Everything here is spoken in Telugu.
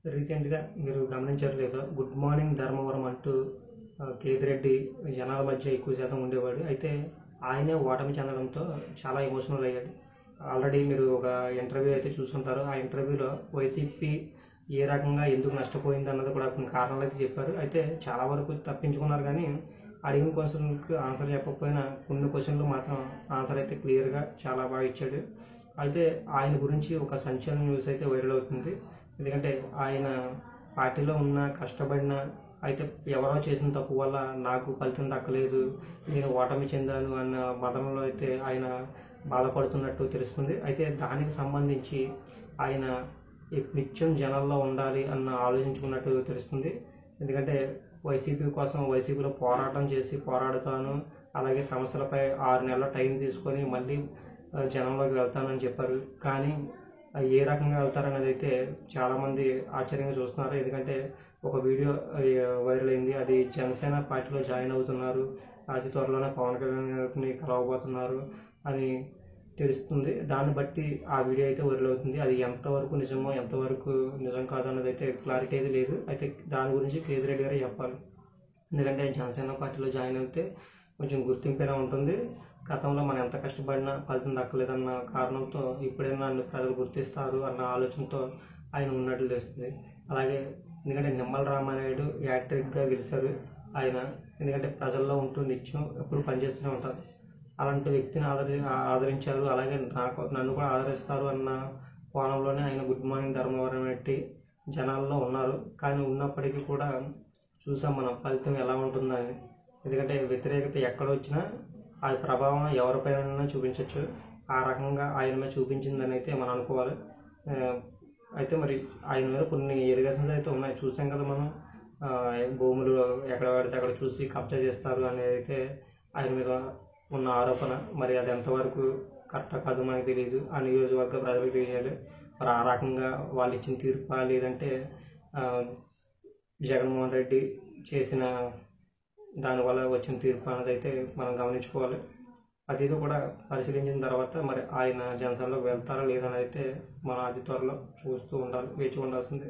రీసెంట్‌గా మీరు గమనించారో లేదో 'గుడ్ మార్నింగ్ ధర్మవరం' అంటూ కేతిరెడ్డి జనాల మధ్య ఎక్కువ శాతం ఉండేవాడు. అయితే ఆయనే ఓటమి చెందడంతో చాలా ఎమోషనల్ అయ్యాడు. ఆల్రెడీ మీరు ఒక ఇంటర్వ్యూ అయితే చూసుంటారు. ఆ ఇంటర్వ్యూలో వైసీపీ ఏ రకంగా ఎందుకు నష్టపోయిందన్నది కూడా కొన్ని కారణాలు అయితే చెప్పారు. అయితే చాలా వరకు తప్పించుకున్నారు కానీ అడిగిన క్వశ్చన్‌కి ఆన్సర్ చెప్పకపోయినా కొన్ని క్వశ్చన్‌లు మాత్రం ఆన్సర్ అయితే క్లియర్‌గా చాలా బాగా ఇచ్చాడు. అయితే ఆయన గురించి ఒక సంచలన న్యూస్ అయితే వైరల్ అవుతుంది. ఎందుకంటే ఆయన పార్టీలో ఉన్న కష్టపడిన అయితే ఎవరో చేసిన తప్పు వల్ల నాకు ఫలితం దక్కలేదు, నేను ఓటమి చెందాను అన్న మదనంలో అయితే ఆయన బాధపడుతున్నట్టు తెలుస్తుంది. అయితే దానికి సంబంధించి ఆయన నిత్యం జనాల్లో ఉండాలి అన్న ఆలోచించుకున్నట్టు తెలుస్తుంది. ఎందుకంటే వైసీపీ కోసం వైసీపీలో పోరాటం చేసి పోరాడుతాను, అలాగే సమస్యలపై 6 నెలల టైం తీసుకొని మళ్ళీ జనంలోకి వెళ్తానని చెప్పారు. కానీ ఏ రకంగా వెళ్తారనేది అయితే చాలామంది ఆశ్చర్యంగా చూస్తున్నారు. ఎందుకంటే ఒక వీడియో వైరల్ అయింది. అది జనసేన పార్టీలో జాయిన్ అవుతున్నారు, అతి త్వరలోనే పవన్ కళ్యాణ్ గారిని కలవబోతున్నారు అని తెలుస్తుంది. దాన్ని బట్టి ఆ వీడియో అయితే వైరల్ అవుతుంది. అది ఎంతవరకు నిజమో ఎంతవరకు నిజం కాదు అన్నది అయితే క్లారిటీ అయితే లేదు. అయితే దాని గురించి కేతిరెడ్డి గారే చెప్పాలి. ఎందుకంటే జనసేన పార్టీలో జాయిన్ అయితే కొంచెం గుర్తింపైనా ఉంటుంది. గతంలో మనం ఎంత కష్టపడినా ఫలితం దక్కలేదన్న కారణంతో ఇప్పుడైనా నన్ను ప్రజలు గుర్తిస్తారు అన్న ఆలోచనతో ఆయన ఉన్నట్లు తెలుస్తుంది. అలాగే ఎందుకంటే నిమ్మల రామానాయుడు యాట్రిక్గా గెలిచారు ఆయన. ఎందుకంటే ప్రజల్లో ఉంటూ నిత్యం ఎప్పుడు పనిచేస్తూనే ఉంటారు. అలాంటి వ్యక్తిని ఆదరించారు. అలాగే నన్ను కూడా ఆదరిస్తారు అన్న కోణంలోనే ఆయన 'గుడ్ మార్నింగ్ ధర్మవరం' పెట్టి జనాల్లో ఉన్నారు. కానీ ఉన్నప్పటికీ కూడా చూసాం మనం ఫలితం ఎలా ఉంటుందని. ఎందుకంటే వ్యతిరేకత ఎక్కడొచ్చినా ఆ ప్రభావం ఎవరిపైన చూపించవచ్చు. ఆ రకంగా ఆయన మీద చూపించిందని అయితే మనం అనుకోవాలి. అయితే మరి ఆయన మీద కొన్ని ఎలిగేషన్స్ అయితే ఉన్నాయి, చూసాం కదా మనం. భూములు ఎక్కడ పడితే అక్కడ చూసి కబ్జా చేస్తారు అనేది అయితే ఆయన మీద ఉన్న ఆరోపణ. మరి అది ఎంతవరకు కరెక్టా కాదో మనకు తెలియదు. ఆ నియోజకవర్గ ప్రజలకు తెలియాలి. మరి ఆ రకంగా వాళ్ళు ఇచ్చిన తీర్పా, లేదంటే జగన్మోహన్ రెడ్డి చేసిన దానివల్ల వచ్చిన తీర్పు అన్నది అయితే మనం గమనించుకోవాలి. అది కూడా పరిశీలించిన తర్వాత మరి ఆయన జనసేనలోకి వెళ్తారా లేదనేది అయితే మనం అతి త్వరలో చూస్తూ ఉండాలి, వేచి ఉండాల్సిందే.